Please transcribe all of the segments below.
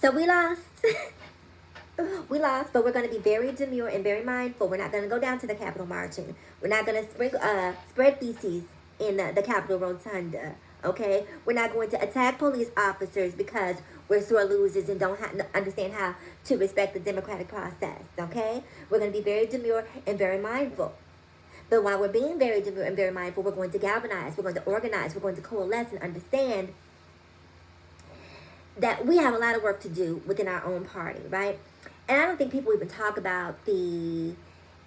So we lost. We lost, but we're going to be very demure and very mindful. We're not going to go down to the Capitol marching. We're not going to spread feces in the Capitol Rotunda. Okay, we're not going to attack police officers because we're sore losers and don't understand how to respect the democratic process. Okay, we're going to be very demure and very mindful. But while we're being very demure and very mindful, we're going to galvanize, we're going to organize, we're going to coalesce and understand that we have a lot of work to do within our own party, right? And I don't think people even talk about the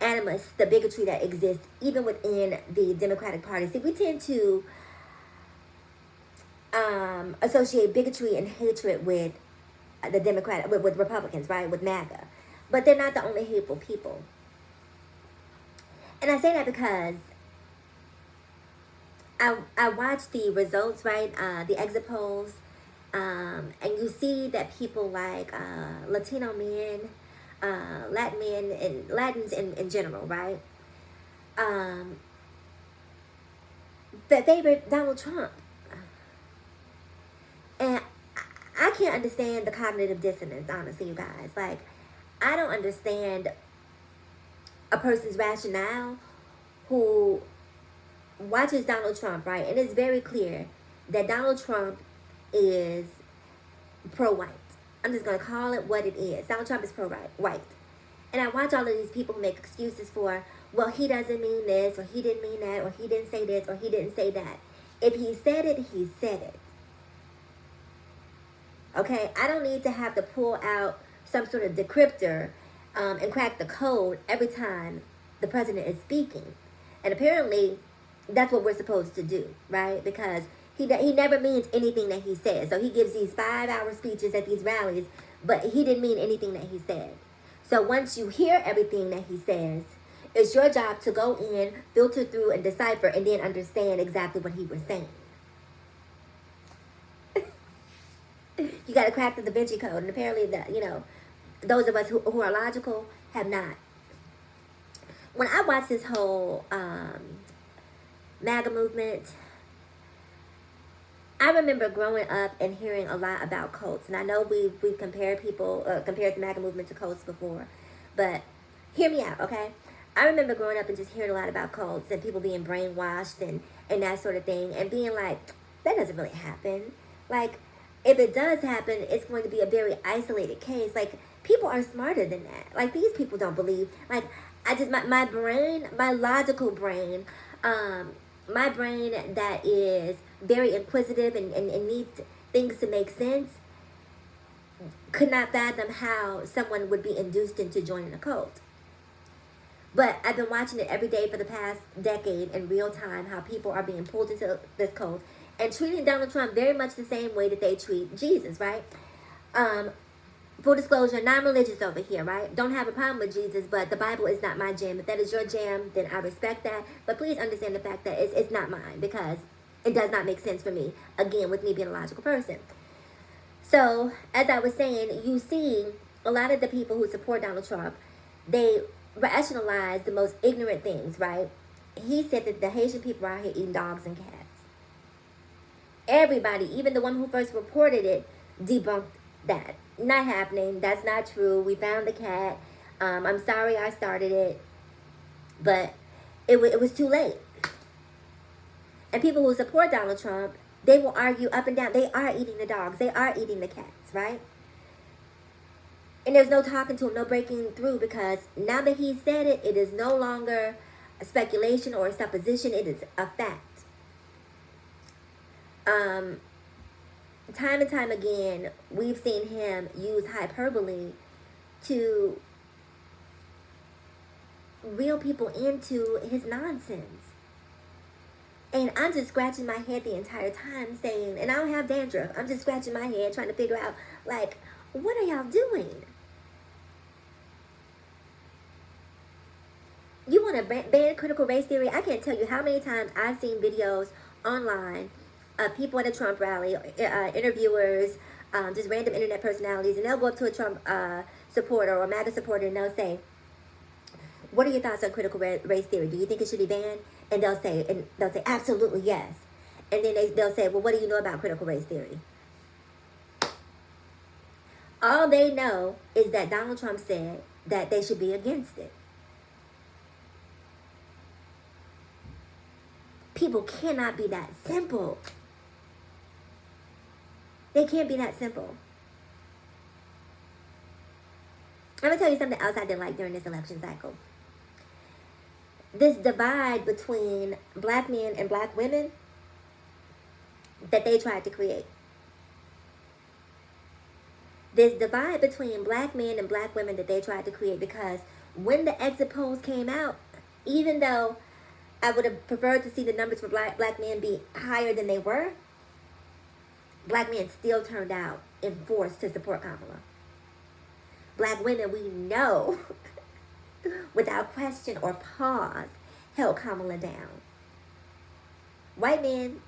animus, the bigotry that exists even within the Democratic Party. See, we tend to associate bigotry and hatred with the Democratic, with Republicans, right? With MAGA. But they're not the only hateful people. And I say that because I watch the results, right? The exit polls. And you see that people like Latino men, Latin men, and Latins in general, right? That favored Donald Trump. And I can't understand the cognitive dissonance, honestly, you guys. Like, I don't understand a person's rationale who watches Donald Trump, right? And it's very clear that Donald Trump is pro-white. I'm just going to call it what it is. Donald Trump is pro-white. And I watch all of these people who make excuses for, well, he doesn't mean this, or he didn't mean that, or he didn't say this, or he didn't say that. If he said it, he said it. Okay? I don't need to have to pull out some sort of decryptor and crack the code every time the president is speaking. And apparently, that's what we're supposed to do, right? Because he never means anything that he says. So he gives these 5-hour speeches at these rallies, but he didn't mean anything that he said. So once you hear everything that he says, it's your job to go in, filter through, and decipher, and then understand exactly what he was saying. You got to crack the Da Vinci Code, and apparently, those of us who are logical have not. When I watch this whole MAGA movement, I remember growing up and hearing a lot about cults, and I know we've compared the MAGA movement to cults before, but hear me out, okay? I remember growing up and just hearing a lot about cults and people being brainwashed and that sort of thing, and being like, that doesn't really happen. Like, if it does happen, it's going to be a very isolated case. Like, people are smarter than that. Like, these people don't believe. Like, my brain, my logical brain, my brain that is very inquisitive and needs things to make sense, could not fathom how someone would be induced into joining a cult. But I've been watching it every day for the past decade in real time, how people are being pulled into this cult and treating Donald Trump very much the same way that they treat Jesus, right? Full disclosure, non-religious over here, right? Don't have a problem with Jesus, but the Bible is not my jam. If that is your jam, then I respect that. But please understand the fact that it's not mine, because it does not make sense for me, again, with me being a logical person. So, as I was saying, you see a lot of the people who support Donald Trump, they rationalize the most ignorant things, right? He said that the Haitian people are out here eating dogs and cats. Everybody, even the one who first reported it, debunked that. Not happening. That's not true. We found the cat. I'm sorry I started it, but it was too late. And people who support Donald Trump, they will argue up and down. They are eating the dogs. They are eating the cats, right? And there's no talking to him, no breaking through, because now that he said it, it is no longer a speculation or a supposition. It is a fact. Time and time again, we've seen him use hyperbole to reel people into his nonsense. And I'm just scratching my head the entire time saying, and I don't have dandruff, I'm just scratching my head trying to figure out, like, what are y'all doing? You want to ban critical race theory? I can't tell you how many times I've seen videos online of people at a Trump rally, interviewers, just random internet personalities, and they'll go up to a Trump supporter or a MAGA supporter and they'll say, what are your thoughts on critical race theory? Do you think it should be banned? And they'll say, absolutely yes. And then they'll say, well, what do you know about critical race theory? All they know is that Donald Trump said that they should be against it. People cannot be that simple. They can't be that simple. I'm going to tell you something else I didn't like during this election cycle. This divide between black men and black women that they tried to create. This divide between black men and black women that they tried to create, because when the exit polls came out, even though I would have preferred to see the numbers for black men be higher than they were, black men still turned out in force to support Kamala. Black women, we know, without question or pause, held Kamala down. White men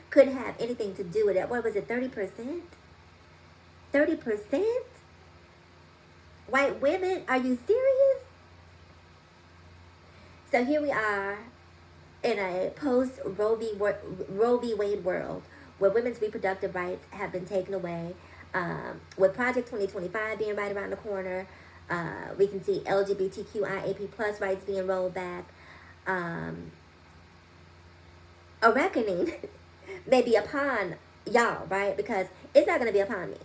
couldn't have anything to do with it. What was it, 30%? 30%? White women, are you serious? So here we are in a post-Roe v. Wade world where women's reproductive rights have been taken away. With Project 2025 being right around the corner, we can see LGBTQIAP+ rights being rolled back. A reckoning may be upon y'all, right? Because it's not going to be upon me.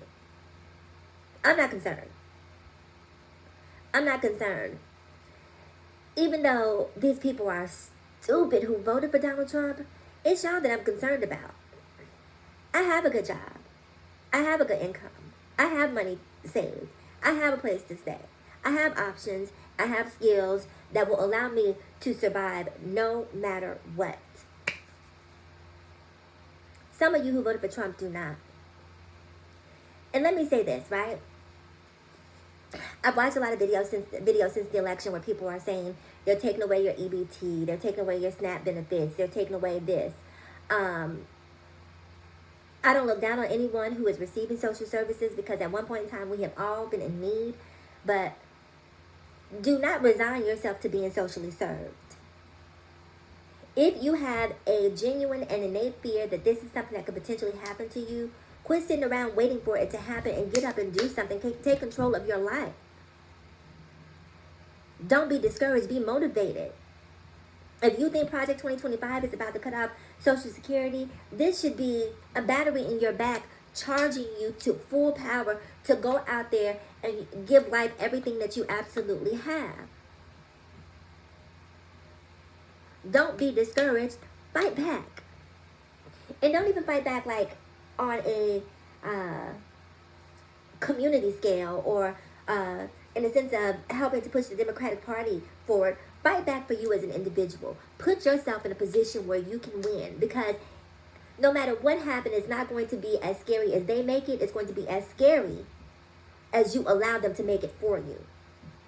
I'm not concerned. I'm not concerned. Even though these people are stupid who voted for Donald Trump, it's y'all that I'm concerned about. I have a good job. I have a good income. I have money saved. I have a place to stay. I have options. I have skills that will allow me to survive no matter what. Some of you who voted for Trump do not. And let me say this, right? I've watched a lot of videos since the election where people are saying they're taking away your EBT, they're taking away your SNAP benefits, they're taking away this. I don't look down on anyone who is receiving social services, because at one point in time we have all been in need, but do not resign yourself to being socially served. If you have a genuine and innate fear that this is something that could potentially happen to you, quit sitting around waiting for it to happen and get up and do something. Take control of your life. Don't be discouraged. Be motivated. If you think Project 2025 is about to cut off Social Security, this should be a battery in your back charging you to full power to go out there and give life everything that you absolutely have. Don't be discouraged. Fight back. And don't even fight back like on a community scale or in the sense of helping to push the Democratic Party forward. Fight back for you as an individual. Put yourself in a position where you can win, because no matter what happens, it's not going to be as scary as they make it. It's going to be as scary as you allow them to make it for you.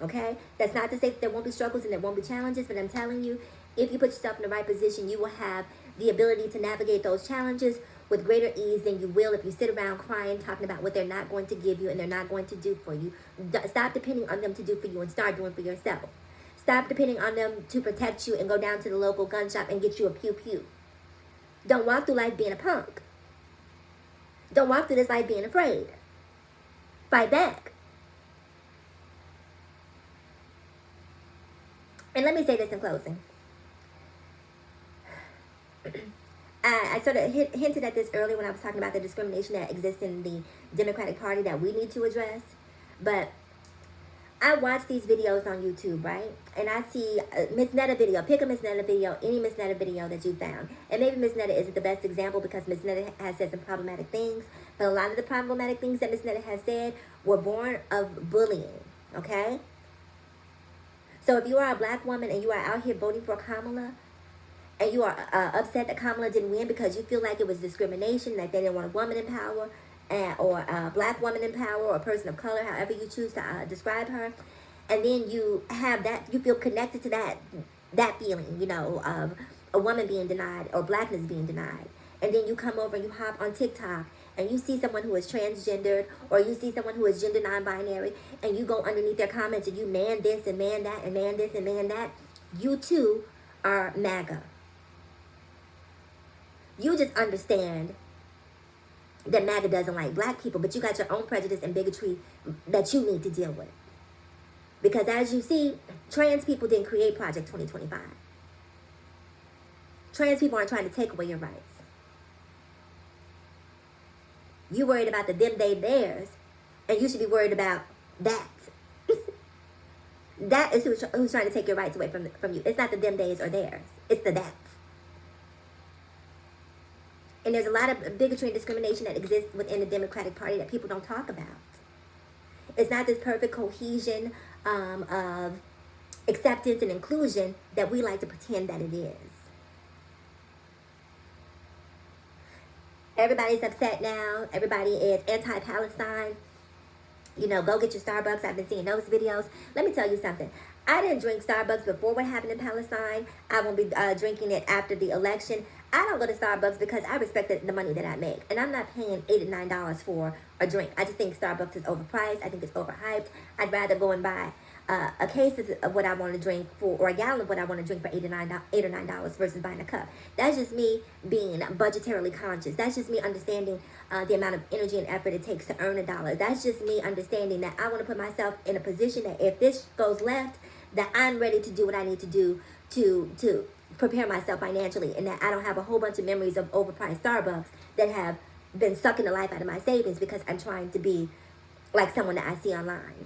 Okay? That's not to say that there won't be struggles and there won't be challenges, but I'm telling you, if you put yourself in the right position, you will have the ability to navigate those challenges with greater ease than you will if you sit around crying, talking about what they're not going to give you and they're not going to do for you. Stop depending on them to do for you and start doing for yourself. Stop depending on them to protect you and go down to the local gun shop and get you a pew-pew. Don't walk through life being a punk. Don't walk through this life being afraid. Fight back. And let me say this in closing. I sort of hinted at this earlier when I was talking about the discrimination that exists in the Democratic Party that we need to address. But I watch these videos on YouTube, right? And I see a Miss Netta video. Pick a Miss Netta video, any Miss Netta video that you found. And maybe Miss Netta isn't the best example because Miss Netta has said some problematic things. But a lot of the problematic things that Miss Netta has said were born of bullying, okay? So if you are a black woman and you are out here voting for Kamala, and you are upset that Kamala didn't win because you feel like it was discrimination, like they didn't want a woman in power, or a black woman in power, or a person of color, however you choose to describe her, and then you have that, you feel connected to that feeling, you know, of a woman being denied or blackness being denied, and then you come over and you hop on TikTok and you see someone who is transgendered, or you see someone who is gender non-binary, and you go underneath their comments and you man this and man that and man this and man that, you too are MAGA. You just understand that MAGA doesn't like black people, but you got your own prejudice and bigotry that you need to deal with. Because as you see, trans people didn't create Project 2025. Trans people aren't trying to take away your rights. You worried about the them, they, theirs, and you should be worried about that. That is who's trying to take your rights away from you. It's not the them, theys, or theirs. It's the that's. And there's a lot of bigotry and discrimination that exists within the Democratic Party that people don't talk about. It's not this perfect cohesion of acceptance and inclusion that we like to pretend that it is. Everybody's upset now. Everybody is anti-Palestine. You know, go get your Starbucks. I've been seeing those videos. Let me tell you something. I didn't drink Starbucks before what happened in Palestine. I won't be drinking it after the election. I don't go to Starbucks because I respect the money that I make. And I'm not paying $8 and $9 for a drink. I just think Starbucks is overpriced. I think it's overhyped. I'd rather go and buy a case of what I want to drink for, or a gallon of what I want to drink for $8 or $9 versus buying a cup. That's just me being budgetarily conscious. That's just me understanding the amount of energy and effort it takes to earn $1. That's just me understanding that I want to put myself in a position that if this goes left, that I'm ready to do what I need to do to prepare myself financially, and that I don't have a whole bunch of memories of overpriced Starbucks that have been sucking the life out of my savings because I'm trying to be like someone that I see online.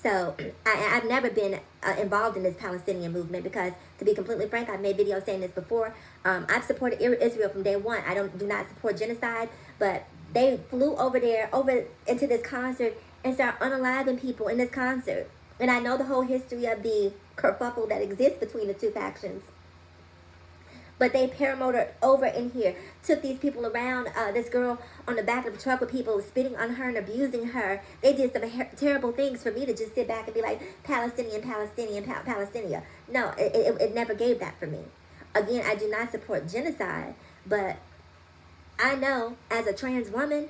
So I've never been involved in this Palestinian movement because, to be completely frank, I've made videos saying this before. I've supported Israel from day one. I do not support genocide, but they flew over into this concert and started unaliving people in this concert. And I know the whole history of the kerfuffle that exists between the two factions. But they paramotored over in here, took these people around, this girl on the back of the truck with people spitting on her and abusing her. They did some terrible things for me to just sit back and be like, Palestinian. No, it never gave that for me. Again, I do not support genocide, but I know as a trans woman,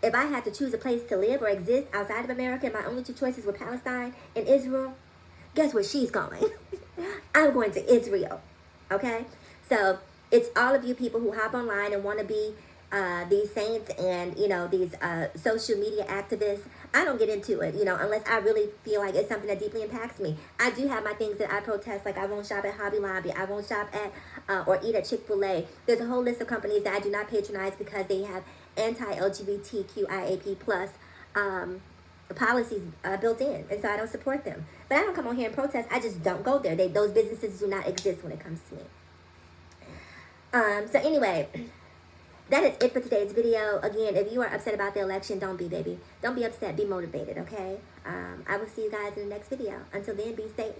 if I had to choose a place to live or exist outside of America and my only two choices were Palestine and Israel, guess where she's going? I'm going to Israel, okay? So it's all of you people who hop online and want to be these saints and, you know, these social media activists. I don't get into it, you know, unless I really feel like it's something that deeply impacts me. I do have my things that I protest, like I won't shop at Hobby Lobby. I won't shop at or eat at Chick-fil-A. There's a whole list of companies that I do not patronize because they have anti-LGBTQIAP plus policies built in, and so I don't support them. But I don't come on here and protest. I just don't go there. Those businesses do not exist when it comes to me. So anyway, that is it for today's video. Again, if you are upset about the election, don't be, baby. Don't be upset. Be motivated, okay? I will see you guys in the next video. Until then, be safe.